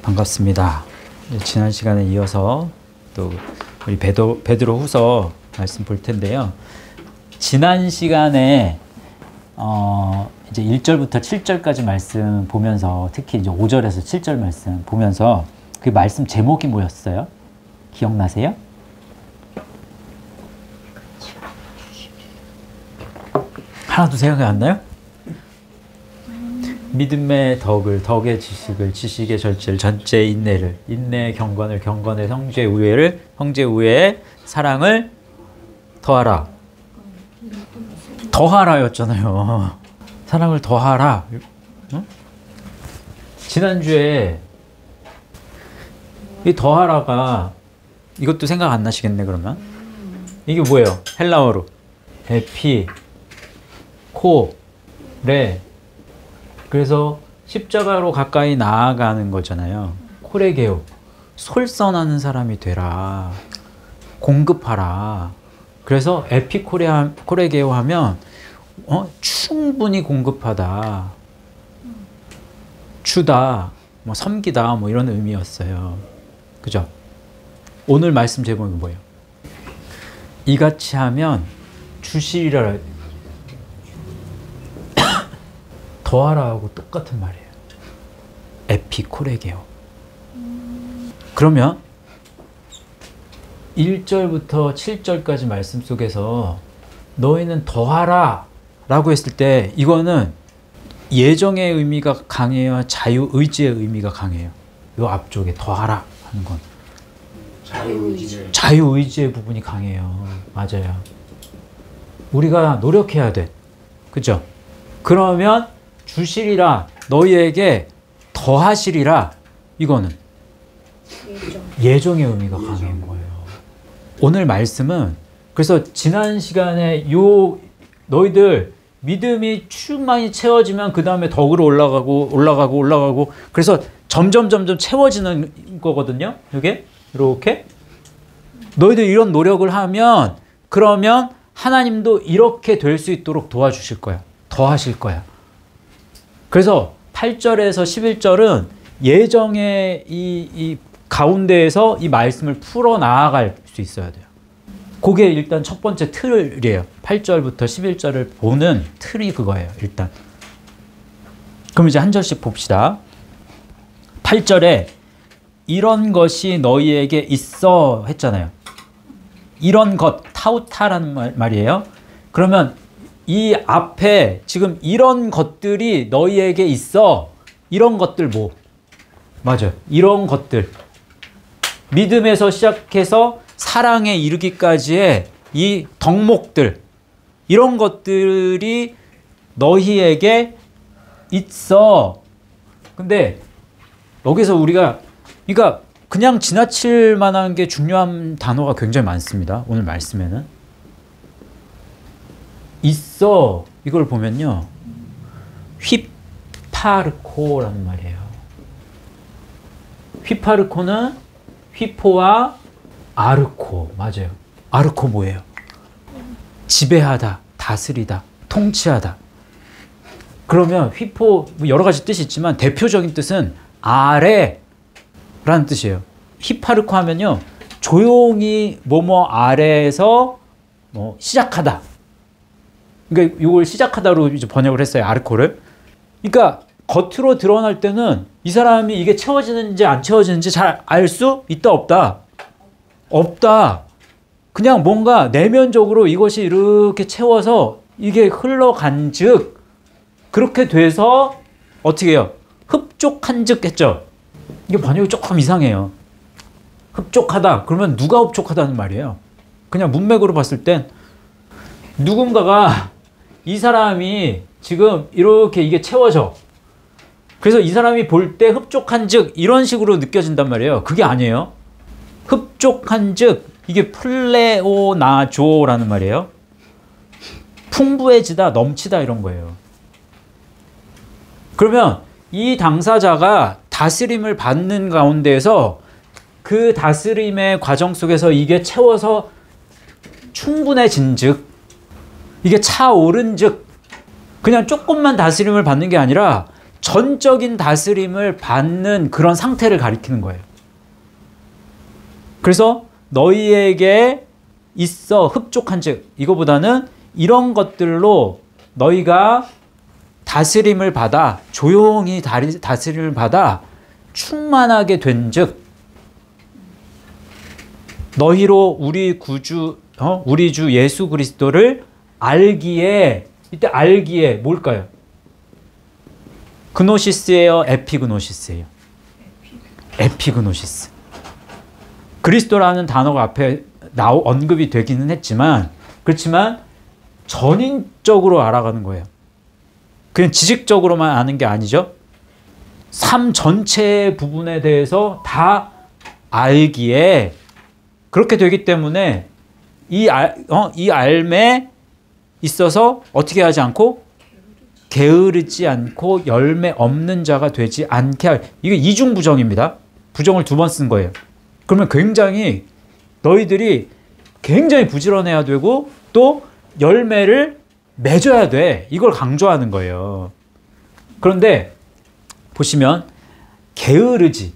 반갑습니다. 지난 시간에 이어서 또 우리 베드로 후서 말씀 볼 텐데요. 지난 시간에 이제 1절부터 7절까지 말씀 보면서 특히 이제 5절에서 7절 말씀 보면서 그 말씀 제목이 뭐였어요? 기억나세요? 하나도 생각이 안 나요? 믿음의 덕의 지식을, 지식의 절제를, 전체의 인내를, 인내의 경건을, 경건의 형제의 우애를, 형제의 우애의 사랑을 더하라. 더하라였잖아요. 사랑을 더하라. 응? 지난주에 이 더하라가 이것도 생각 안 나시겠네 그러면? 이게 뭐예요? 헬라어로 에피, 코, 레. 그래서 십자가로 가까이 나아가는 거잖아요. 코레게오, 솔선하는 사람이 되라. 공급하라. 그래서 에피코레게오 하면 충분히 공급하다, 주다, 뭐 섬기다, 뭐 이런 의미였어요. 그죠? 오늘 말씀 제목이 뭐예요? 이같이 하면 주시리라. 더하라하고 똑같은 말이에요. 에피코레게오. 그러면 1절부터 7절까지 말씀 속에서 너희는 더하라 라고 했을 때 이거는 예정의 의미가 강해요? 자유의지의 의미가 강해요? 이 앞쪽에 더하라 하는 건 자유의지의 부분이 강해요. 맞아요. 우리가 노력해야 돼. 그죠? 그러면 주시리라, 너희에게 더하시리라, 이거는 예정의 의미가 강한 거예요. 오늘 말씀은 그래서 지난 시간에 너희들 믿음이 충만히 채워지면 그 다음에 덕으로 올라가고 그래서 점점 채워지는 거거든요. 이게 이렇게 너희들 이런 노력을 하면 그러면 하나님도 이렇게 될 수 있도록 도와주실 거야. 더하실 거야. 그래서 8절에서 11절은 예정의 이 가운데에서 이 말씀을 풀어 나아갈 수 있어야 돼요. 그게 일단 첫 번째 틀이에요. 8절부터 11절을 보는 틀이 그거예요. 일단. 그럼 이제 한 절씩 봅시다. 8절에 이런 것이 너희에게 있어 했잖아요. 이런 것, 타우타라는 말이에요. 그러면 이 앞에 지금 이런 것들이 너희에게 있어. 이런 것들 뭐? 맞아요. 이런 것들. 믿음에서 시작해서 사랑에 이르기까지의 이 덕목들. 이런 것들이 너희에게 있어. 근데 여기서 우리가 그러니까 그냥 지나칠 만한 게 중요한 단어가 굉장히 많습니다. 오늘 말씀에는. 있어, 이걸 보면요, 휘파르코라는 말이에요. 휘파르코는 휘포와 아르코. 맞아요. 아르코 뭐예요? 지배하다, 다스리다, 통치하다. 그러면 휘포 여러 가지 뜻이 있지만 대표적인 뜻은 아래라는 뜻이에요. 휘파르코 하면요, 조용히 뭐뭐 아래에서 뭐 시작하다. 그러니까 이걸 시작하다로 이제 번역을 했어요. 아르코를. 그러니까 겉으로 드러날 때는 이 사람이 이게 채워지는지 안 채워지는지 잘 알 수 있다 없다? 없다. 그냥 뭔가 내면적으로 이것이 이렇게 채워서 이게 흘러간 즉 그렇게 돼서 어떻게 해요? 흡족한 즉 했죠. 이게 번역이 조금 이상해요. 흡족하다. 그러면 누가 흡족하다는 말이에요? 그냥 문맥으로 봤을 땐 누군가가 이 사람이 지금 이렇게 이게 채워져. 그래서 이 사람이 볼 때 흡족한 즉 이런 식으로 느껴진단 말이에요. 그게 아니에요. 흡족한 즉 이게 플레오나조라는 말이에요. 풍부해지다, 넘치다 이런 거예요. 그러면 이 당사자가 다스림을 받는 가운데에서 그 다스림의 과정 속에서 이게 채워서 충분해진 즉 이게 차오른 즉 그냥 조금만 다스림을 받는 게 아니라 전적인 다스림을 받는 그런 상태를 가리키는 거예요. 그래서 너희에게 있어 흡족한 즉, 이거보다는 이런 것들로 너희가 다스림을 받아, 조용히 다스림을 받아 충만하게 된 즉, 너희로 우리 구주, 우리 주 예수 그리스도를 알기에, 이때 알기에 뭘까요? 그노시스예요? 에피그노시스예요? 에피그노시스. 그리스도라는 단어가 앞에 언급이 되기는 했지만, 그렇지만 전인적으로 알아가는 거예요. 그냥 지식적으로만 아는 게 아니죠. 삶 전체의 부분에 대해서 다 알기에, 그렇게 되기 때문에 이 알매 있어서 어떻게 하지 않고 게으르지 않고 열매 없는 자가 되지 않게 할, 이게 이중부정입니다. 부정을 2번 쓴 거예요. 그러면 굉장히 너희들이 굉장히 부지런해야 되고 또 열매를 맺어야 돼. 이걸 강조하는 거예요. 그런데 보시면 게으르다.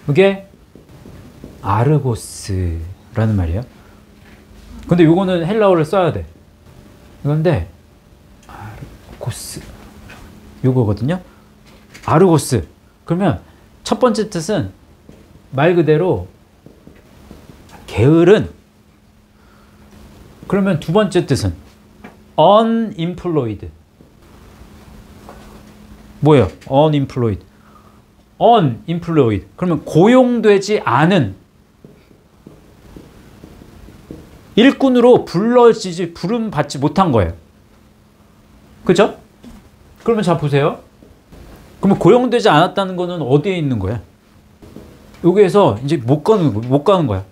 이게 아르고스라는 말이에요. 근데 요거는 헬라어를 써야 돼. 그런데 아르고스 요거거든요. 아르고스. 그러면 첫 번째 뜻은 말 그대로 게으른. 그러면 두 번째 뜻은 unemployed. 뭐예요? unemployed. 그러면 고용되지 않은, 일꾼으로 부름받지 못한 거예요. 그죠? 그러면 자 보세요. 그러면 고용되지 않았다는 거는 어디에 있는 거야? 여기에서 이제 못 가는 거야.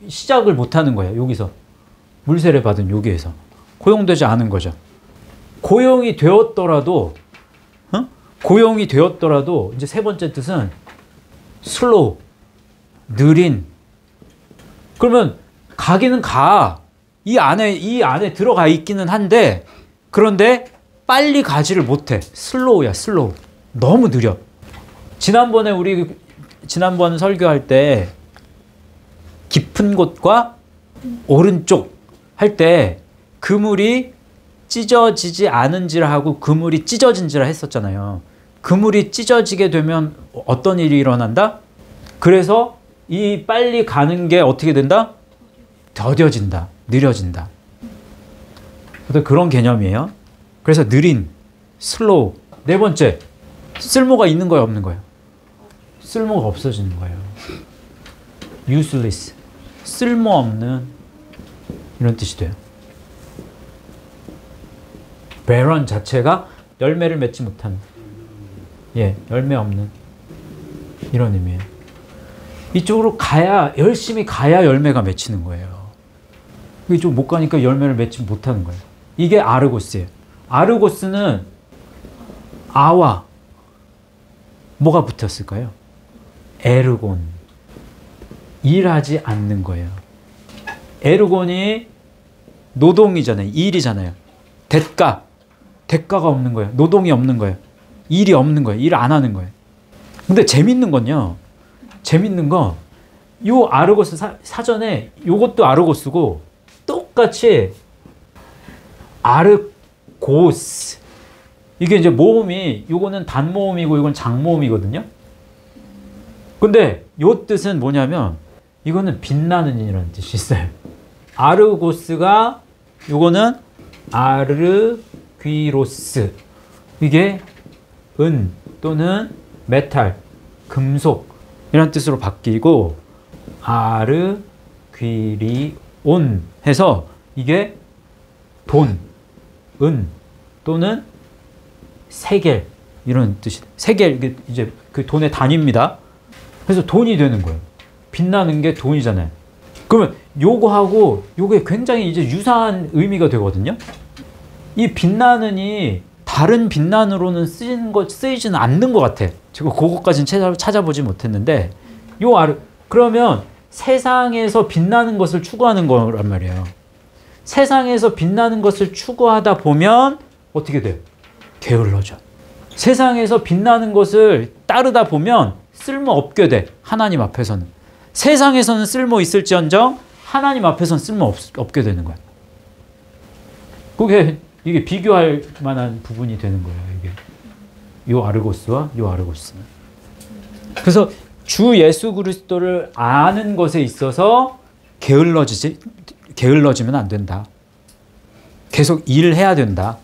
시작을 못 하는 거야. 여기서. 물세례 받은 여기에서. 고용되지 않은 거죠. 고용이 되었더라도 이제 세 번째 뜻은 슬로우, 느린. 그러면 가기는 가. 이 안에 들어가 있기는 한데, 그런데 빨리 가지를 못해. 슬로우야, 슬로우. 너무 느려. 지난번 설교할 때 깊은 곳과 오른쪽 할 때 그물이 찢어지지 않은지라 하고 그물이 찢어진지라 했었잖아요. 그물이 찢어지게 되면 어떤 일이 일어난다? 그래서 이 빨리 가는 게 어떻게 된다? 더뎌진다. 느려진다. 그런 개념이에요. 그래서 느린, 슬로우. 네 번째, 쓸모가 있는 거예요, 없는 거예요? 쓸모가 없어지는 거예요. useless. 쓸모없는, 이런 뜻이 돼요. barren 자체가 열매를 맺지 못하는, 열매 없는, 이런 의미예요. 이쪽으로 열심히 가야 열매가 맺히는 거예요. 이쪽 못 가니까 열매를 맺지 못하는 거예요. 이게 아르고스예요. 아르고스는 아와 뭐가 붙었을까요? 에르곤. 일하지 않는 거예요. 에르곤이 노동이잖아요. 일이잖아요. 대가가 없는 거예요. 노동이 없는 거예요. 일이 없는 거예요. 일 안 하는 거예요. 근데 재밌는 건요. 요 아르고스 사전에 요것도 아르고스고 똑같이 아르고스. 이게 이제 모음이, 요거는 단모음이고 이건 장모음이거든요. 근데 요 뜻은 뭐냐면 이거는 빛나는 이라는 뜻이 있어요. 아르고스가, 요거는 아르귀로스. 이게 은 또는 메탈, 금속 이런 뜻으로 바뀌고, 아르귀리온 해서 이게 돈, 은 또는 세겔 이런 뜻이. 세겔, 이게 이제 그 돈의 단위입니다. 그래서 돈이 되는 거예요. 빛나는 게 돈이잖아요. 그러면 요거하고 요게 굉장히 이제 유사한 의미가 되거든요. 이 빛나는이 다른 빛난으로는 쓰이지는 않는 것 같아. 제가 그것까지는 찾아보지 못했는데, 그러면 세상에서 빛나는 것을 추구하는 거란 말이에요. 세상에서 빛나는 것을 추구하다 보면 어떻게 돼요? 게을러져. 세상에서 빛나는 것을 따르다 보면 쓸모없게 돼. 하나님 앞에서는. 세상에서는 쓸모 있을지언정 하나님 앞에서는 쓸모없게 되는 거야. 이게 비교할 만한 부분이 되는 거예요. 이게 요 아르고스와 요 아르고스는. 그래서 주 예수 그리스도를 아는 것에 있어서 게을러지면 안 된다. 계속 일해야 된다.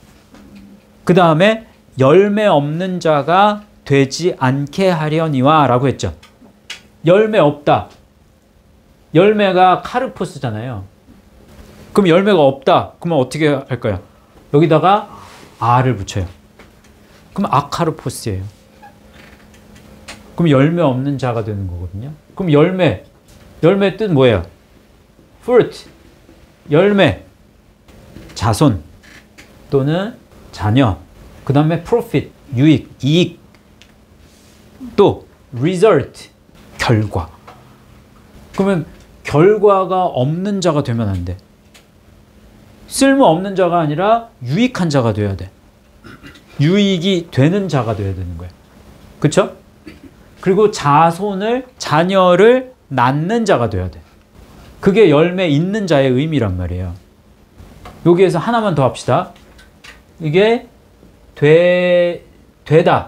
그 다음에 열매 없는 자가 되지 않게 하려니와 라고 했죠. 열매 없다. 열매가 카르포스잖아요. 그럼 열매가 없다. 그러면 어떻게 할까요? 여기다가 아를 붙여요. 그럼 아카르포스예요. 그럼 열매 없는 자가 되는 거거든요. 그럼 열매 뜻 뭐예요? fruit, 열매, 자손 또는 자녀. 그 다음에 profit, 유익, 이익. 또 result, 결과. 그러면 결과가 없는 자가 되면 안 돼. 쓸모없는 자가 아니라 유익한 자가 돼야 돼. 유익이 되는 자가 돼야 되는 거야. 그렇죠? 그리고 자녀를 낳는 자가 돼야 돼. 그게 열매 있는 자의 의미란 말이에요. 여기에서 하나만 더 합시다. 이게 되다.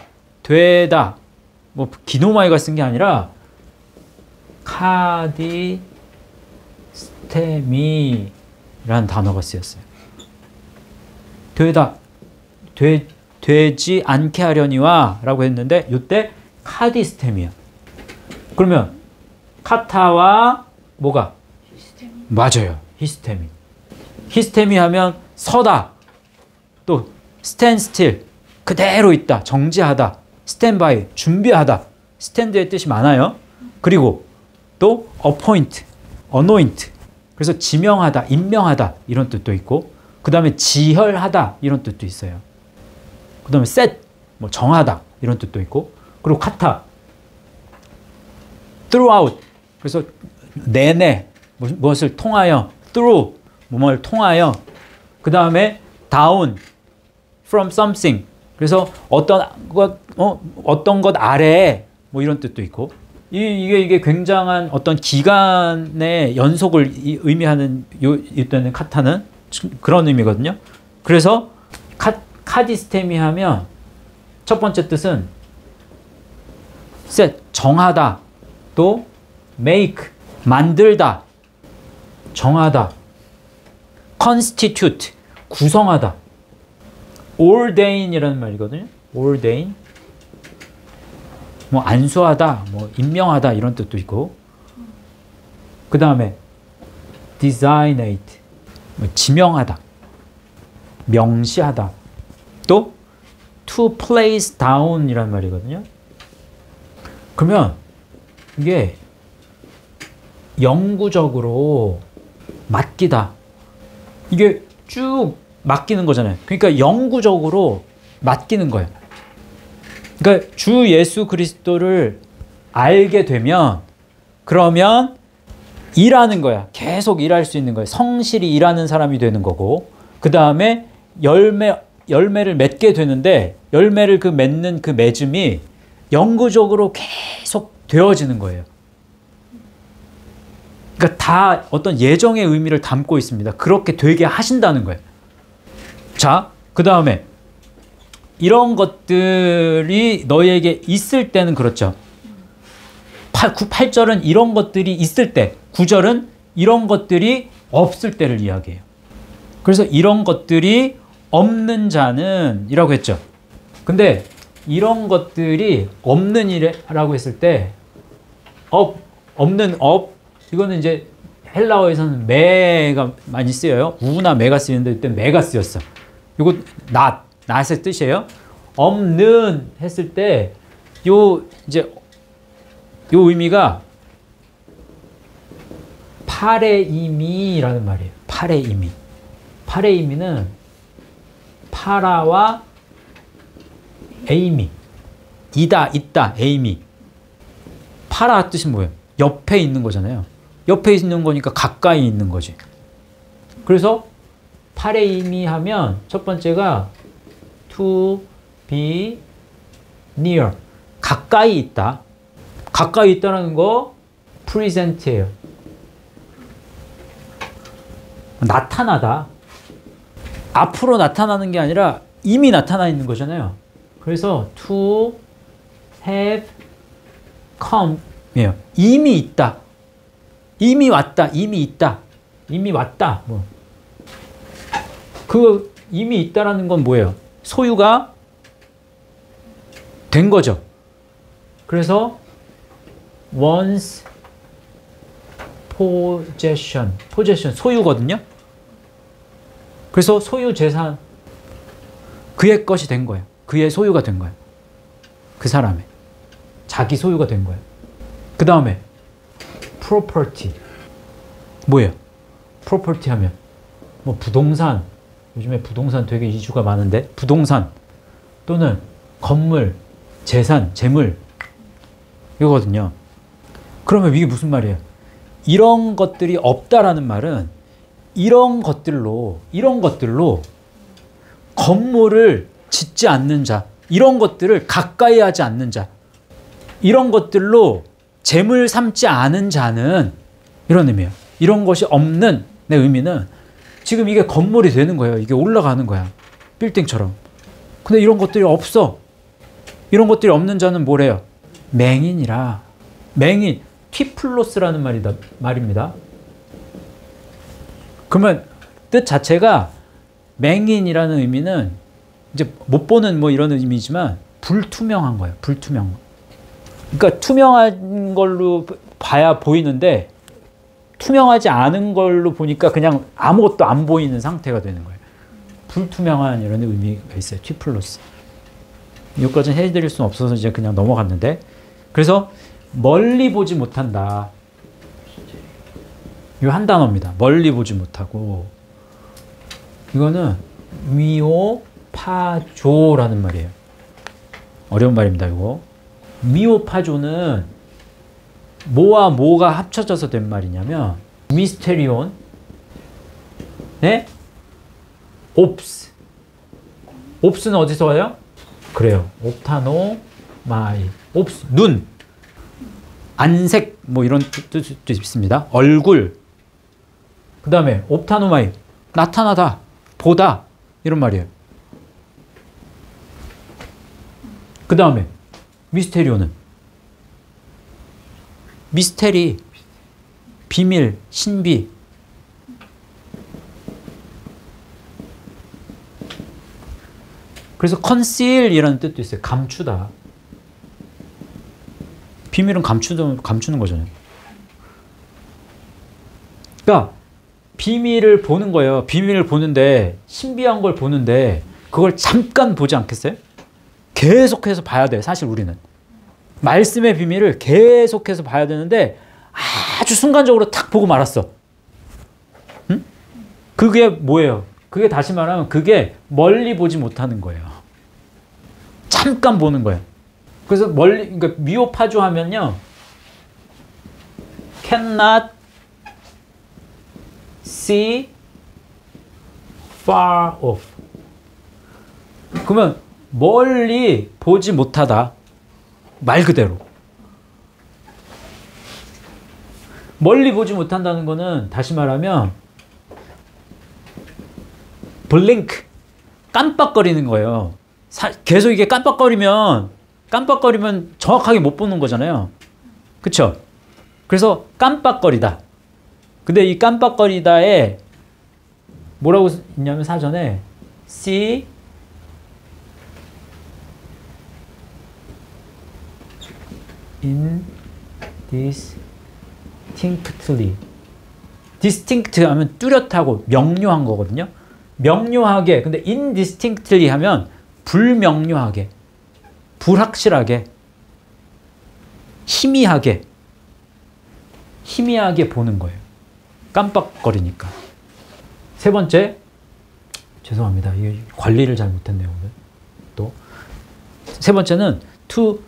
뭐 기노마이가 쓴 게 아니라 카디스테미라는 단어가 쓰였어요. 되지 않게 하려니와 라고 했는데 이때 카디스테미야. 그러면 카타와 뭐가? 히스테미. 맞아요. 히스테미. 히스테미 하면 서다. 또 stand still. 그대로 있다. 정지하다. stand by. 준비하다. stand의 뜻이 많아요. 그리고 또 appoint, anoint. 그래서 지명하다, 임명하다 이런 뜻도 있고 그 다음에 지혈하다 이런 뜻도 있어요. 그 다음에 set, 뭐 정하다 이런 뜻도 있고 그리고 카타, throughout. 그래서 내내 무엇을 통하여, through 뭐를 통하여. 그 다음에 down, from something. 그래서 어떤 것 아래에 뭐 이런 뜻도 있고 이게 굉장한 어떤 기간의 연속을 의미하는 이때는 카타는 그런 의미거든요. 그래서 카디스테미 하면 첫 번째 뜻은 set, 정하다. 또 make, 만들다. 정하다. constitute, 구성하다. ordain이라는 말이거든요. ordain. 뭐 안수하다, 뭐 임명하다 이런 뜻도 있고. 그 다음에 designate, 뭐 지명하다, 명시하다. 또 to place down이라는 말이거든요. 그러면 이게 영구적으로 맡기다. 이게 쭉 맡기는 거잖아요. 그러니까 영구적으로 맡기는 거예요. 그러니까 주 예수 그리스도를 알게 되면 그러면 일하는 거야. 계속 일할 수 있는 거야. 성실히 일하는 사람이 되는 거고 그 다음에 열매를 맺게 되는데 열매를 맺는 그 맺음이 영구적으로 계속 되어지는 거예요. 그러니까 다 어떤 예정의 의미를 담고 있습니다. 그렇게 되게 하신다는 거예요. 자, 그 다음에 이런 것들이 너희에게 있을 때는 그렇죠. 8절은 이런 것들이 있을 때, 9절은 이런 것들이 없을 때를 이야기해요. 그래서 이런 것들이 없는 자는 이라고 했죠. 근데 이런 것들이 없는 이라고 했을 때 없는 이거는 이제 헬라어에서는 매가 많이 쓰여요. 우나 매가 쓰이는데 이때 매가 쓰였어. 이거 낫의 뜻이에요. 없는 했을 때 요 의미가 파레이미라는 말이에요. 파레이미. 파레이미는 파라와 에이미. 있다, 에이미. 파라 뜻이 뭐예요? 옆에 있는 거잖아요. 옆에 있는 거니까 가까이 있는 거지. 그래서 파레이미 하면 첫 번째가 to be near. 가까이 있다. 가까이 있다는 거 present예요. 나타나다. 앞으로 나타나는 게 아니라 이미 나타나 있는 거잖아요. 그래서 to have come이에요. 이미 있다. 이미 왔다. 이미 있다. 이미 왔다. 뭐. 그 이미 있다라는 건 뭐예요? 소유가 된 거죠. 그래서 once possession, possession 소유거든요. 그래서 소유 재산 그의 것이 된 거예요. 그의 소유가 된 거예요. 그 사람의 자기 소유가 된 거예요. 그 다음에 property 뭐예요? property 하면 뭐 부동산, 요즘에 부동산 되게 이슈가 많은데 부동산 또는 건물, 재산, 재물 이거거든요. 그러면 이게 무슨 말이에요? 이런 것들이 없다라는 말은 이런 것들로 건물을 짓지 않는 자, 이런 것들을 가까이 하지 않는 자, 이런 것들로 재물 삼지 않은 자는 이런 의미예요. 이런 것이 없는 내 의미는 지금 이게 건물이 되는 거예요. 이게 올라가는 거야. 빌딩처럼. 근데 이런 것들이 없어. 이런 것들이 없는 자는 뭐래요? 맹인이라. 맹인, 티플로스라는 말입니다. 그러면 뜻 자체가 맹인이라는 의미는 이제 못 보는 뭐 이런 의미지만 불투명한 거예요. 불투명. 그러니까 투명한 걸로 봐야 보이는데 투명하지 않은 걸로 보니까 그냥 아무것도 안 보이는 상태가 되는 거예요. 불투명한 이런 의미가 있어요. 티플로스. 여기까지는 해드릴 수는 없어서 이제 그냥 넘어갔는데, 그래서 멀리 보지 못한다. 이 한 단어입니다. 멀리 보지 못하고. 이거는 미오파조라는 말이에요. 어려운 말입니다. 이거. 미오파조는 뭐와 뭐가 합쳐져서 된 말이냐면 미스테리온, 네? 옵스. 옵스는 어디서 와요? 그래요. 옵타노 마이. 옵스, 눈. 안색, 뭐 이런 뜻도 있습니다. 얼굴. 그 다음에 옵타노마이, 나타나다, 보다, 이런 말이에요. 그 다음에 미스테리오는 미스테리, 비밀, 신비. 그래서 conceal이라는 뜻도 있어요. 감추다. 비밀은 감추는 거잖아요. 그러니까 비밀을 보는 거예요. 비밀을 보는데, 신비한 걸 보는데 그걸 잠깐 보지 않겠어요? 계속해서 봐야 돼요. 사실 우리는 말씀의 비밀을 계속해서 봐야 되는데 아주 순간적으로 탁 보고 말았어. 응? 그게 뭐예요? 그게 다시 말하면 그게 멀리 보지 못하는 거예요. 잠깐 보는 거예요. 그래서 멀리, 그러니까 미오파조 하면요, cannot see far off. 그러면 멀리 보지 못하다. 말 그대로. 멀리 보지 못한다는 거는 다시 말하면 블링크, 깜빡거리는 거예요. 계속 이게 깜빡거리면 정확하게 못 보는 거잖아요. 그쵸? 그래서 깜빡거리다. 근데 이 깜빡거리다에 뭐라고 있냐면 사전에 see indistinctly. distinct 하면 뚜렷하고 명료한 거거든요. 명료하게. 근데 indistinctly 하면 불명료하게, 불확실하게, 희미하게 보는 거예요. 깜빡거리니까. 세 번째, 죄송합니다. 이게 관리를 잘 못했네요, 오늘. 또 세 번째는 to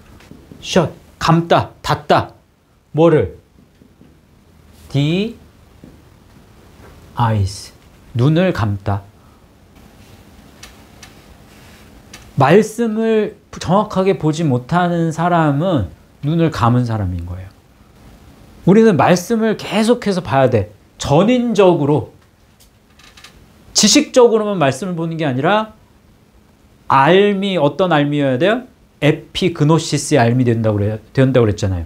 shut, 감다, 닫다. 뭐를? the eyes, 눈을 감다. 말씀을 정확하게 보지 못하는 사람은 눈을 감은 사람인 거예요. 우리는 말씀을 계속해서 봐야 돼. 전인적으로, 지식적으로만 말씀을 보는 게 아니라 알미, 어떤 알미여야 돼요? 에피그노시스의 알미 된다고 그랬잖아요.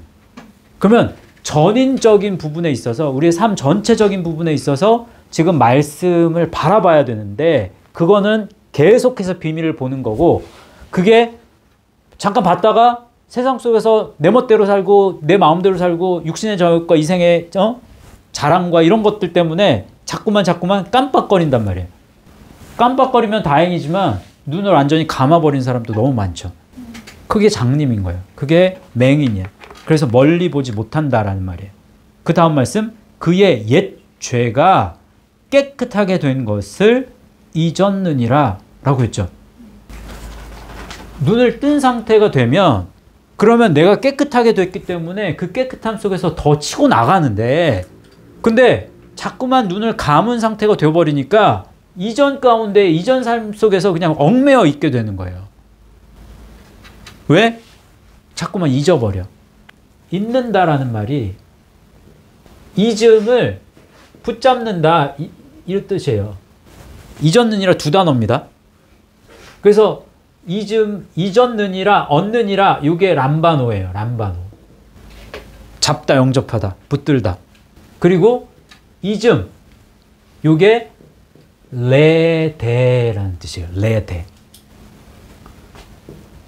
그러면 전인적인 부분에 있어서, 우리의 삶 전체적인 부분에 있어서 지금 말씀을 바라봐야 되는데, 그거는 계속해서 비밀을 보는 거고, 그게 잠깐 봤다가 세상 속에서 내 멋대로 살고 내 마음대로 살고 육신의 저욕과 이생의 자랑과 이런 것들 때문에 자꾸만 깜빡거린단 말이에요. 깜빡거리면 다행이지만 눈을 완전히 감아버린 사람도 너무 많죠. 그게 장님인 거예요. 그게 맹인이야. 그래서 멀리 보지 못한다라는 말이에요. 그 다음 말씀, 그의 옛 죄가 깨끗하게 된 것을 잊었느니라 라고 했죠. 눈을 뜬 상태가 되면, 그러면 내가 깨끗하게 됐기 때문에 그 깨끗함 속에서 더 치고 나가는데, 근데 자꾸만 눈을 감은 상태가 되어버리니까 이전 가운데, 이전 삶 속에서 그냥 얽매여 있게 되는 거예요. 왜? 자꾸만 잊어버려. 잊는다라는 말이 잊음을 붙잡는다, 이런 뜻이에요. 잊었느니라 두 단어입니다. 그래서 잊었느니라, 얻느니라, 이게 람바노예요. 람바노. 잡다, 영접하다, 붙들다. 그리고 잊음, 이게 레데라는 뜻이에요. 레데.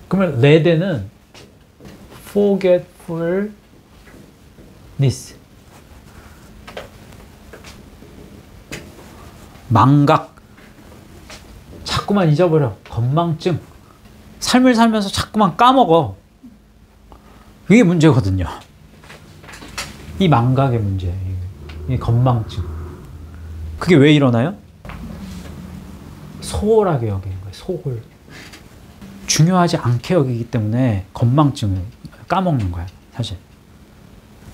그러면 레데는 forgetfulness. 망각. 자꾸만 잊어버려. 건망증. 삶을 살면서 자꾸만 까먹어. 이게 문제거든요. 이 망각의 문제. 이 건망증. 그게 왜 일어나요? 소홀하게 여기는 거예요. 소홀. 중요하지 않게 여기기 때문에 건망증을 까먹는 거야, 사실.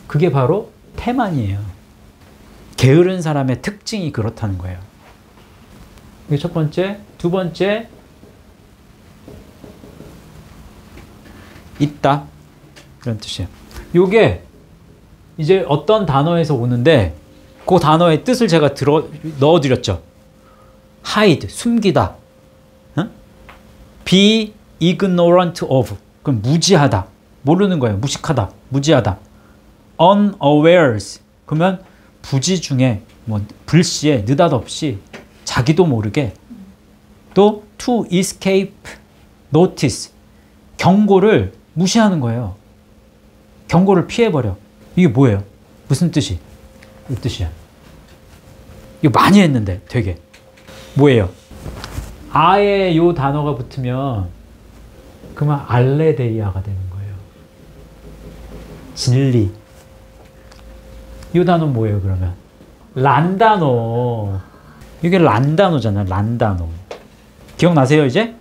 그게 바로 태만이에요. 게으른 사람의 특징이 그렇다는 거예요. 이게 첫 번째. 두 번째, 있다, 이런 뜻이에요. 요게 이제 어떤 단어에서 오는데, 그 단어의 뜻을 제가 넣어드렸죠. hide, 숨기다. 응? be ignorant of, 그럼 무지하다, 모르는 거예요. 무식하다, 무지하다. unawares, 그러면 부지 중에, 뭐 불시에, 느닷없이, 자기도 모르게. 또 to escape notice, 경고를 무시하는 거예요. 경고를 피해버려. 이게 뭐예요? 무슨 뜻이? 이 뜻이야. 이거 많이 했는데 되게. 뭐예요? 아에 요 단어가 붙으면 그러면 알레데이아가 되는 거예요. 진리. 이 단어는 뭐예요, 그러면? 란다노. 이게 란다노잖아요. 란다노. 기억나세요, 이제?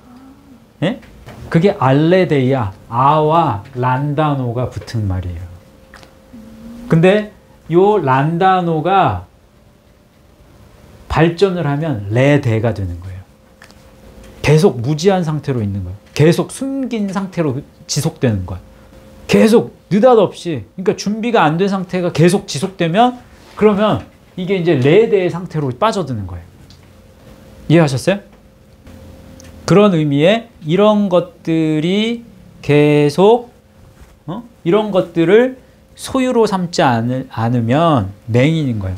예? 그게 알레데이아, 아와 란다노가 붙은 말이에요. 근데 요 란다노가 발전을 하면 레데가 되는 거예요. 계속 무지한 상태로 있는 거예요. 계속 숨긴 상태로 지속되는 거예요. 계속 느닷없이, 그러니까 준비가 안 된 상태가 계속 지속되면, 그러면 이게 이제 레데의 상태로 빠져드는 거예요. 이해하셨어요? 그런 의미의 이런 것들이 계속 이런 것들을 소유로 삼지 않으면 맹인인 거예요.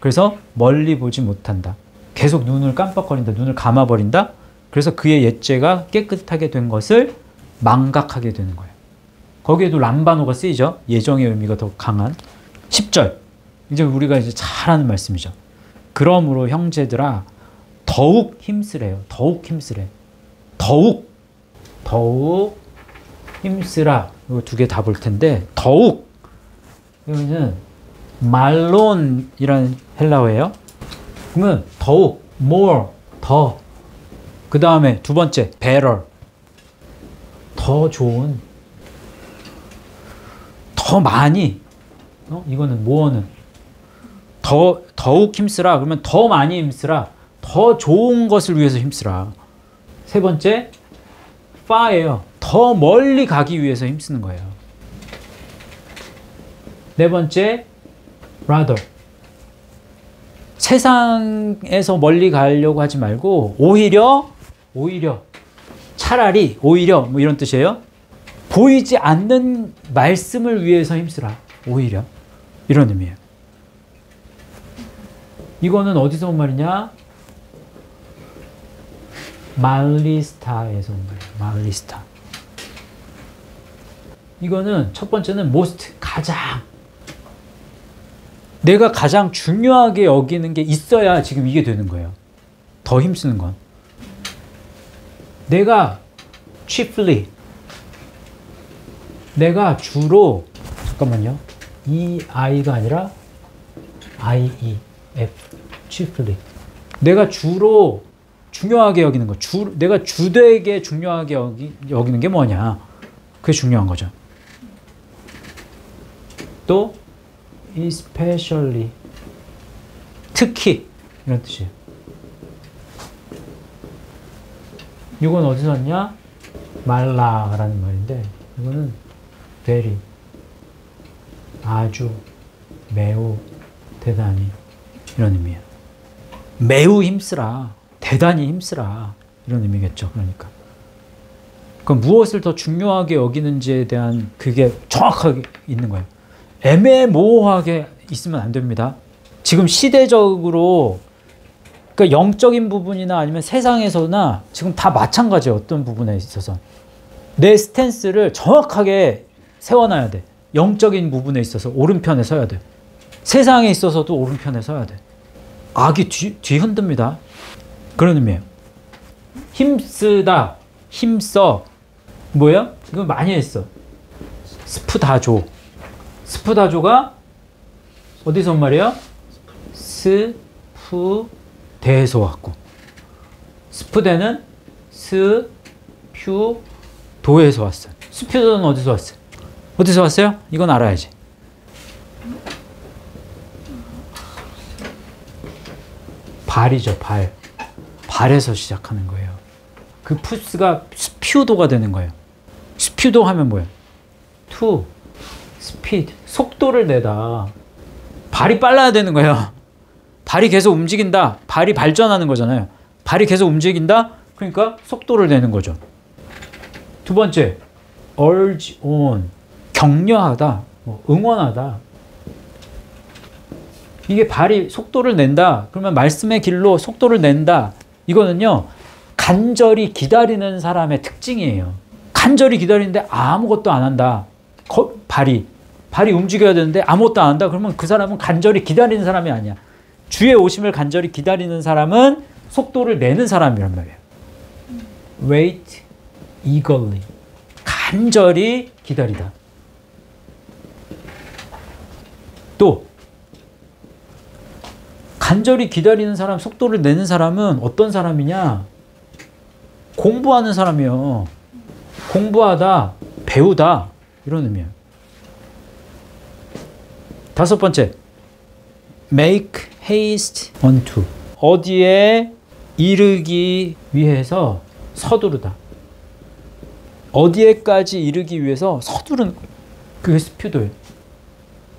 그래서 멀리 보지 못한다. 계속 눈을 깜빡거린다. 눈을 감아버린다. 그래서 그의 옛죄가 깨끗하게 된 것을 망각하게 되는 거예요. 거기에도 람바노가 쓰이죠. 예정의 의미가 더 강한 10절. 이제 우리가 이제 잘 아는 말씀이죠. 그러므로 형제들아 더욱 힘쓰래요. 더욱 힘쓰래. 더욱 힘쓰라. 이거 두 개 다 볼 텐데, 더욱, 이거는 말론이라는 헬라어예요. 그러면 더욱, more, 더. 그 다음에 두 번째, better, 더 좋은, 더 많이. 이거는 more는 더욱 힘쓰라. 그러면 더 많이 힘쓰라. 더 좋은 것을 위해서 힘쓰라. 세 번째, far예요. 더 멀리 가기 위해서 힘쓰는 거예요. 네 번째, rather. 세상에서 멀리 가려고 하지 말고 오히려 차라리 오히려 뭐 이런 뜻이에요. 보이지 않는 말씀을 위해서 힘쓰라. 오히려 이런 의미예요. 이거는 어디서 온 말이냐? 말리스타에서 온 말이에요. 말리스타. 이거는 첫 번째는 most, 가장. 내가 가장 중요하게 여기는 게 있어야 지금 이게 되는 거예요. 더 힘쓰는 건. 내가 chiefly, 내가 주로, 잠깐만요. 이 I가 아니라 IE, F, chiefly. 내가 주로 중요하게 여기는 거. 내가 주되게 중요하게 여기는 게 뭐냐. 그게 중요한 거죠. 또 especially, 특히 이런 뜻이에요. 이건 어디서 왔냐? 말라라는 말인데 이거는 very, 아주, 매우, 대단히 이런 의미예요. 매우 힘쓰라, 대단히 힘쓰라 이런 의미겠죠. 그러니까 그럼 무엇을 더 중요하게 여기는지에 대한 그게 정확하게 있는 거예요. 애매모호하게 있으면 안 됩니다. 지금 시대적으로 그러니까 영적인 부분이나 아니면 세상에서나 지금 다 마찬가지예요. 어떤 부분에 있어서 내 스탠스를 정확하게 세워놔야 돼. 영적인 부분에 있어서 오른편에 서야 돼. 세상에 있어서도 오른편에 서야 돼. 악이 뒤흔듭니다. 그런 의미예요. 힘쓰다, 힘써. 뭐야? 이거 많이 했어. 스푸다조. 스푸다조가 어디서 온 말이에요? 스푸대에서 왔고, 스푸대는 스퓨도에서 왔어요. 스퓨도는 어디서 왔어요? 어디서 왔어요? 이건 알아야지. 발이죠, 발. 발에서 시작하는 거예요. 그 푸스가 스퓨도가 되는 거예요. 스퓨도 하면 뭐예요? 투, 스피드, 속도를 내다. 발이 빨라야 되는 거예요. 발이 계속 움직인다. 발이 발전하는 거잖아요. 발이 계속 움직인다. 그러니까 속도를 내는 거죠. 두 번째, urge on, 격려하다, 응원하다. 이게 발이 속도를 낸다. 그러면 말씀의 길로 속도를 낸다. 이거는요, 간절히 기다리는 사람의 특징이에요. 간절히 기다리는데 아무것도 안 한다. 발이 움직여야 되는데 아무것도 안 한다. 그러면 그 사람은 간절히 기다리는 사람이 아니야. 주의 오심을 간절히 기다리는 사람은 속도를 내는 사람이란 말이에요. Wait eagerly. 간절히 기다리다. 또 간절히 기다리는 사람, 속도를 내는 사람은 어떤 사람이냐? 공부하는 사람이에요. 공부하다, 배우다 이런 의미예요. 다섯 번째, make haste unto, 어디에 이르기 위해서 서두르다. 어디에까지 이르기 위해서 서두르는 거예요. 그게 스퓨도예요.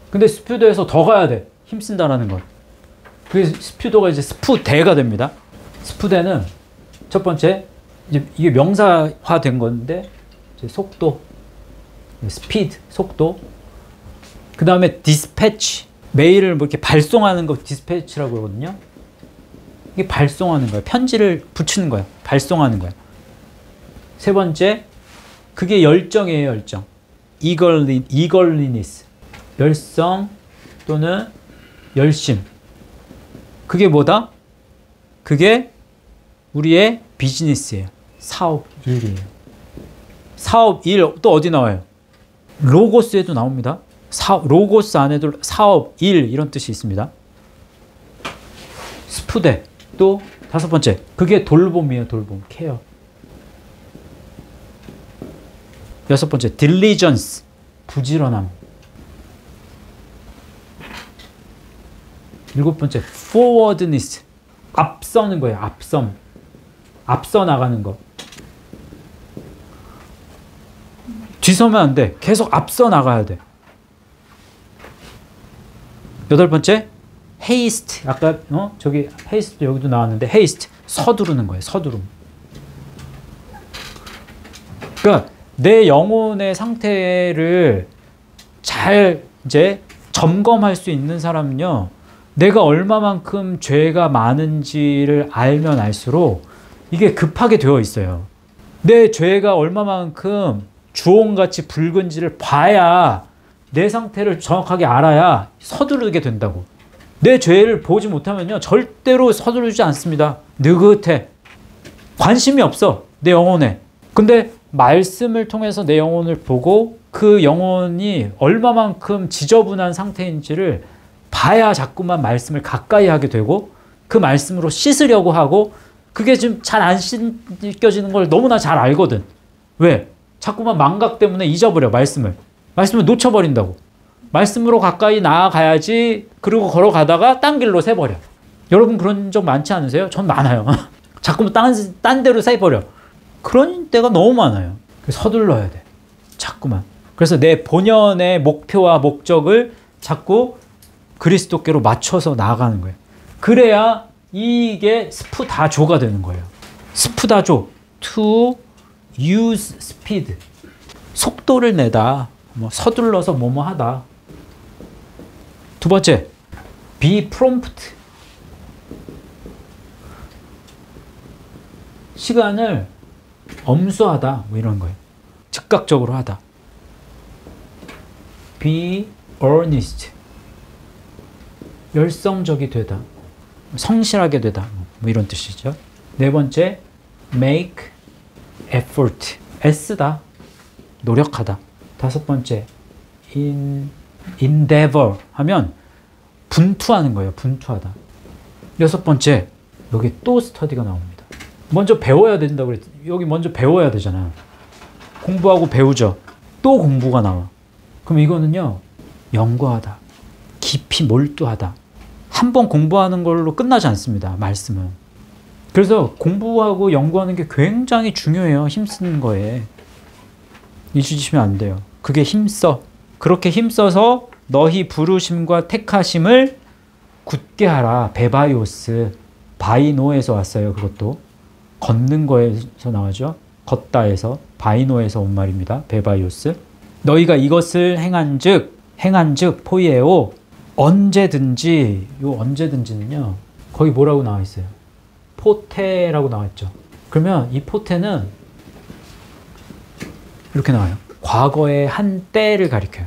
근데 스퓨도에서 더 가야 돼. 힘쓴다라는 걸. 그게 스퓨도가 이제 스푸대가 됩니다. 스푸대는 첫 번째, 이게 명사화된 건데, 이제 속도, 스피드, 속도. 그 다음에 디스패치, 메일을 뭐 이렇게 발송하는 거 디스패치라고 그러거든요. 이게 발송하는 거예요. 편지를 붙이는 거예요. 발송하는 거예요. 세 번째, 그게 열정이에요, 열정. eagerness, 열성 또는 열심. 그게 뭐다? 그게 우리의 비즈니스예요. 사업, 일이에요. 사업, 일, 또 어디 나와요? 로고스에도 나옵니다. 로고스 안에도 사업, 일 이런 뜻이 있습니다. 스푸대. 또 다섯 번째, 그게 돌봄이에요. 돌봄, 케어. 여섯 번째, diligence, 부지런함. 일곱 번째, forwardness, 앞서는 거예요. 앞서 나가는 거. 뒤서면 안 돼. 계속 앞서 나가야 돼. 8번째, haste. 아까 저기 haste 여기도 나왔는데 haste. 서두르는 거예요. 서두름. 그러니까 내 영혼의 상태를 잘 이제 점검할 수 있는 사람은요, 내가 얼마만큼 죄가 많은지를 알면 알수록 이게 급하게 되어 있어요. 내 죄가 얼마만큼 주홍같이 붉은지를 봐야, 내 상태를 정확하게 알아야 서두르게 된다고. 내 죄를 보지 못하면요, 절대로 서두르지 않습니다. 느긋해. 관심이 없어, 내 영혼에. 근데 말씀을 통해서 내 영혼을 보고 그 영혼이 얼마만큼 지저분한 상태인지를 봐야 자꾸만 말씀을 가까이 하게 되고 그 말씀으로 씻으려고 하고, 그게 지금 잘 안 씻겨지는 걸 너무나 잘 알거든. 왜? 자꾸만 망각 때문에 잊어버려, 말씀을. 말씀을 놓쳐버린다고. 말씀으로 가까이 나아가야지. 그리고 걸어가다가 딴 길로 새버려. 여러분 그런 적 많지 않으세요? 전 많아요. 자꾸만 딴 데로 새버려. 그런 때가 너무 많아요. 서둘러야 돼. 자꾸만. 그래서 내 본연의 목표와 목적을 자꾸 그리스도께로 맞춰서 나아가는 거예요. 그래야 이게 스푸다조가 되는 거예요. 스푸다조. To use speed. 속도를 내다. 서둘러서 뭐뭐 하다. 2번째, be prompt. 시간을 엄수하다. 뭐 이런 거예요. 즉각적으로 하다. be earnest. 열성적이 되다. 성실하게 되다. 뭐 이런 뜻이죠. 4번째, make effort. 애쓰다. 노력하다. 5번째, endeavor 하면 분투하는 거예요. 분투하다. 6번째, 여기 또 스터디가 나옵니다. 먼저 배워야 된다고 그랬지. 여기 먼저 배워야 되잖아. 공부하고 배우죠. 또 공부가 나와. 그럼 이거는요, 연구하다. 깊이 몰두하다. 한 번 공부하는 걸로 끝나지 않습니다. 말씀은. 그래서 공부하고 연구하는 게 굉장히 중요해요. 힘쓰는 거에. 잊으시면 안 돼요. 그게 힘써. 그렇게 힘써서 너희 부르심과 택하심을 굳게 하라. 베바이오스. 바이노에서 왔어요. 그것도. 걷는 거에서 나오죠. 걷다에서. 바이노에서 온 말입니다. 베바이오스. 너희가 이것을 행한즉 포이에오. 언제든지. 요 언제든지는요, 거기 뭐라고 나와 있어요? 포테라고 나왔죠. 그러면 이 포테는 이렇게 나와요. 과거의 한 때를 가리켜요.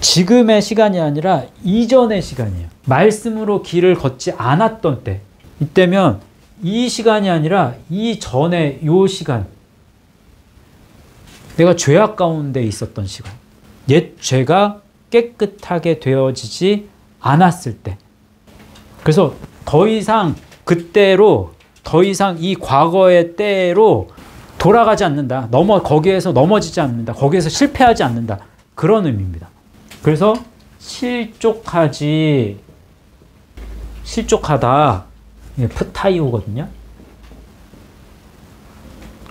지금의 시간이 아니라 이전의 시간이에요. 말씀으로 길을 걷지 않았던 때. 이때면 이 시간이 아니라 이전의 요 시간. 내가 죄악 가운데 있었던 시간. 옛 죄가 깨끗하게 되어지지 않았을 때. 그래서 더 이상 그때로, 더 이상 이 과거의 때로 돌아가지 않는다. 거기에서 넘어지지 않는다. 거기에서 실패하지 않는다. 그런 의미입니다. 그래서 실족하다. 이게 프타이오거든요.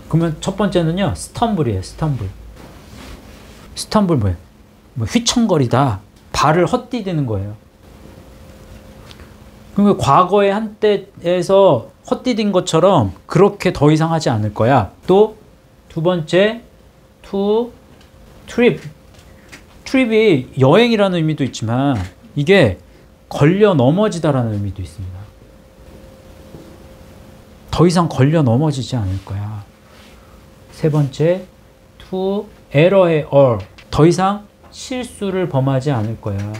그러면 첫 번째는요, 스텀블이에요. 스텀블 뭐예요? 휘청거리다. 발을 헛디디는 거예요. 그러니까 과거의 한때에서 헛디딘 것처럼 그렇게 더 이상 하지 않을 거야. 또 두 번째, 트립이 여행이라는 의미도 있지만 이게 걸려 넘어지다라는 의미도 있습니다. 더 이상 걸려 넘어지지 않을 거야. 세 번째, error의 err. 더 이상 실수를 범하지 않을 거야.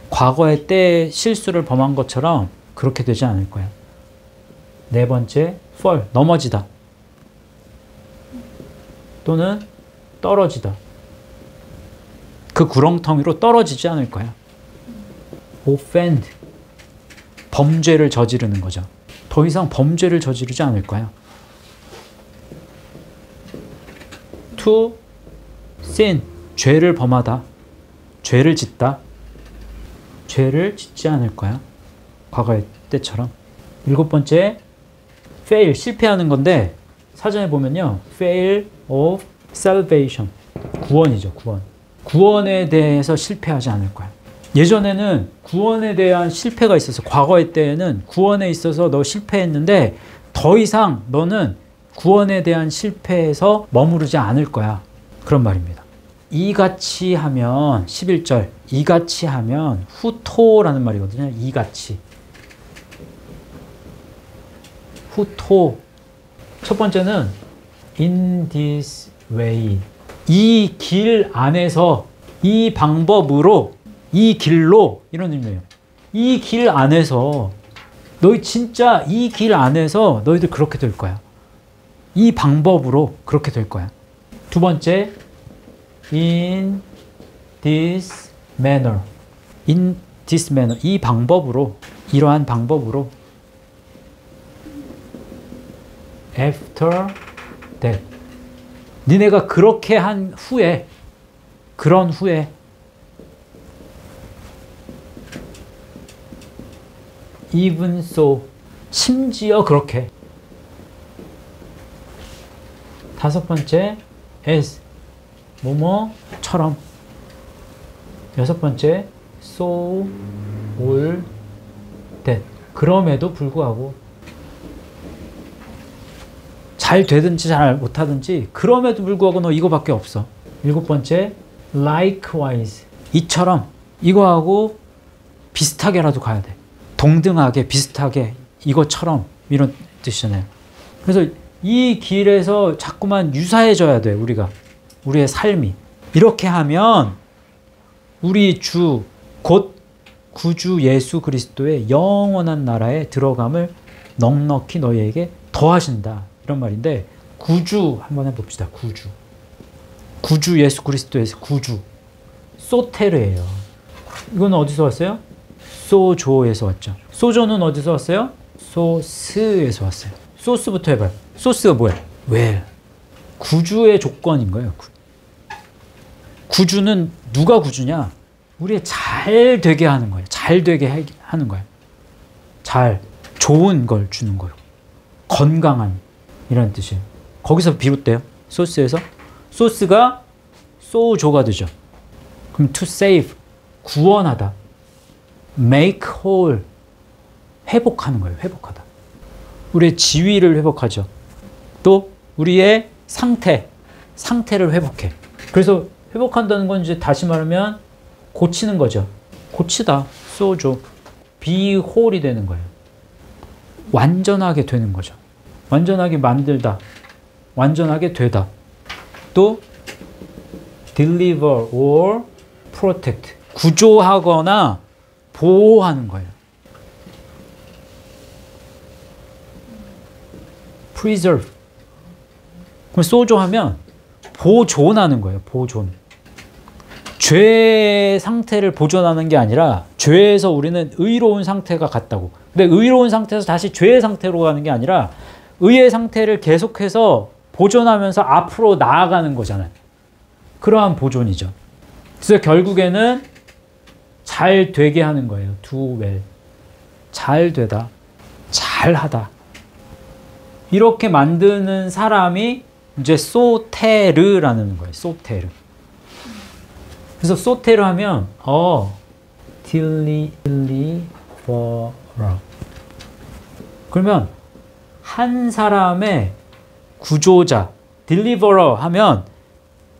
과거의 때 실수를 범한 것처럼 그렇게 되지 않을 거야. 네 번째, fall. 넘어지다. 또는 떨어지다. 그 구렁텅이로 떨어지지 않을 거야. offend. 범죄를 저지르는 거죠. 더 이상 범죄를 저지르지 않을 거야. to sin. 죄를 범하다. 죄를 짓다. 죄를 짓지 않을 거야. 과거의 때처럼. 7번째, fail. 실패하는 건데 사전에 보면요, fail of salvation. 구원이죠, 구원. 구원에 대해서 실패하지 않을 거야. 예전에는 구원에 대한 실패가 있어서 과거의 때에는 구원에 있어서 너 실패했는데 더 이상 너는 구원에 대한 실패에서 머무르지 않을 거야. 그런 말입니다. 이같이 하면 11절 이같이 하면 후토라는 말이거든요. 이같이. 후토. 첫 번째는 in this way. 이 길 안에서 이 방법으로 이 길로 이런 의미예요. 이 길 안에서 너희 진짜 이 길 안에서 너희들 그렇게 될 거야. 이 방법으로 그렇게 될 거야. 두 번째 in this manner. in this manner. 이 방법으로 이러한 방법으로 after that. 니네가 그렇게 한 후에 그런 후에 even so 심지어 그렇게. 다섯 번째 as 뭐뭐처럼. 여섯 번째 so all that 그럼에도 불구하고 잘 되든지 잘 못하든지 그럼에도 불구하고 너 이거밖에 없어. 일곱 번째 likewise 이처럼 이거하고 비슷하게라도 가야 돼. 동등하게 비슷하게 이것처럼 이런 뜻이잖아요. 그래서 이 길에서 자꾸만 유사해져야 돼. 우리가 우리의 삶이 이렇게 하면 우리 주 곧 구주 예수 그리스도의 영원한 나라에 들어감을 넉넉히 너희에게 더하신다. 이런 말인데 구주 한번 해봅시다. 구주 예수 그리스도에서 구주 소테르예요. 이건 어디서 왔어요? 소조에서 왔죠. 소조는 어디서 왔어요? 소스에서 왔어요. 소스부터 해봐요. 소스가 뭐야? 왜? 구주의 조건인 거예요. 구주는 누가 구주냐? 우리 잘 되게 하는 거예요. 잘 되게 하는 거예요. 잘 좋은 걸 주는 거예요. 건강한 이런 뜻이에요. 거기서 비롯돼요. 소스에서. 소스가 소조가 되죠. 그럼 to save 구원하다. make whole 회복하는 거예요. 회복하다. 우리의 지위를 회복하죠. 또 우리의 상태를 회복해. 그래서 회복한다는 건 이제 다시 말하면 고치는 거죠. 고치다. 소조. be whole이 되는 거예요. 완전하게 되는 거죠. 완전하게 만들다. 완전하게 되다. 또 deliver or protect. 구조하거나 보호하는 거예요. preserve. 그럼 소조하면 보존하는 거예요. 보존. 죄의 상태를 보존하는 게 아니라 죄에서 우리는 의로운 상태가 같다고. 근데 의로운 상태에서 다시 죄의 상태로 가는 게 아니라 의의 상태를 계속해서 보존하면서 앞으로 나아가는 거잖아요. 그러한 보존이죠. 그래서 결국에는 잘 되게 하는 거예요. do well. 잘 되다. 잘 하다. 이렇게 만드는 사람이 이제 소테르라는 거예요. 소테르. 그래서 소테르 하면 deliverer. 그러면 한 사람의 구조자, deliverer 하면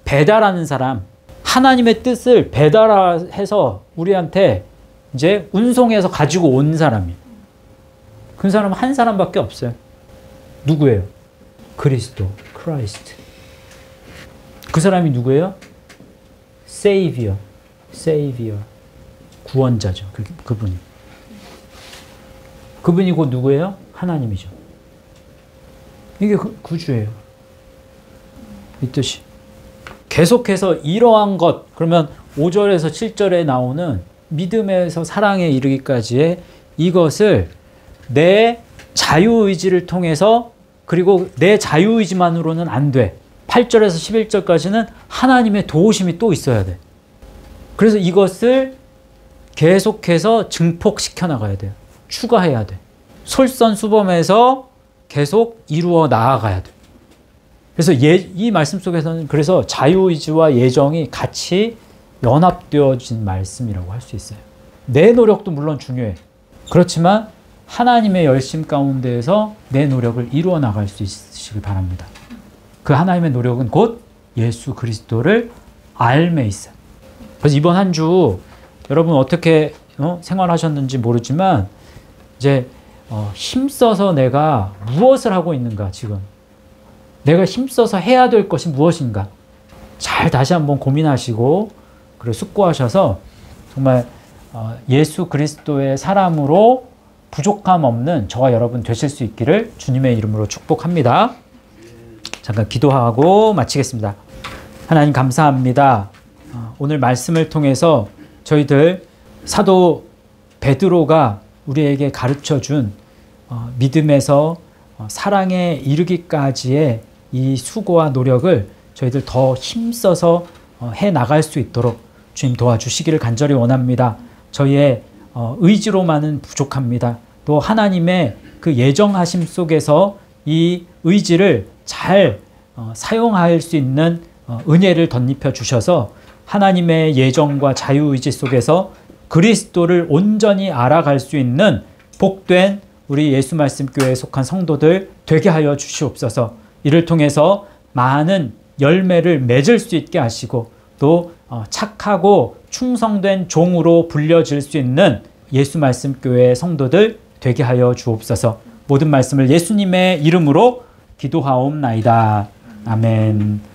배달하는 사람, 하나님의 뜻을 배달해서 우리한테 이제 운송해서 가지고 온 사람이에요. 그 사람은 한 사람밖에 없어요. 누구예요? 그리스도, 크라이스트. 그 사람이 누구예요? Savior, 구원자죠. 그분이. 그분이 곧 누구예요? 하나님이죠. 이게 구주예요. 이 뜻이. 계속해서 이러한 것, 그러면 5절에서 7절에 나오는 믿음에서 사랑에 이르기까지의 이것을 내 자유의지를 통해서, 그리고 내 자유의지만으로는 안 돼. 8절에서 11절까지는 하나님의 도우심이 또 있어야 돼. 그래서 이것을 계속해서 증폭시켜 나가야 돼요. 추가해야 돼. 솔선수범해서 계속 이루어 나아가야 돼. 그래서 이 말씀 속에서는 그래서 자유의지와 예정이 같이 연합되어진 말씀이라고 할 수 있어요. 내 노력도 물론 중요해. 그렇지만 하나님의 열심 가운데에서 내 노력을 이루어 나갈 수 있으시길 바랍니다. 그 하나님의 노력은 곧 예수 그리스도를 알매 있어요. 그래서 이번 한 주 여러분 어떻게 생활하셨는지 모르지만 이제 힘써서 내가 무엇을 하고 있는가, 지금 내가 힘써서 해야 될 것이 무엇인가 잘 다시 한번 고민하시고 그리고 숙고하셔서 정말 예수 그리스도의 사람으로 부족함 없는 저와 여러분 되실 수 있기를 주님의 이름으로 축복합니다. 잠깐 기도하고 마치겠습니다. 하나님 감사합니다. 오늘 말씀을 통해서 저희들 사도 베드로가 우리에게 가르쳐준 믿음에서 사랑에 이르기까지의 이 수고와 노력을 저희들 더 힘써서 해나갈 수 있도록 주님 도와주시기를 간절히 원합니다. 저희의 의지로만은 부족합니다. 또 하나님의 그 예정하심 속에서 이 의지를 잘 사용할 수 있는 은혜를 덧입혀 주셔서 하나님의 예정과 자유의지 속에서 그리스도를 온전히 알아갈 수 있는 복된 우리 예수말씀교회에 속한 성도들 되게 하여 주시옵소서. 이를 통해서 많은 열매를 맺을 수 있게 하시고 또 착하고 충성된 종으로 불려질 수 있는 예수말씀교회의 성도들 되게 하여 주옵소서. 모든 말씀을 예수님의 이름으로 기도하옵나이다. 아멘.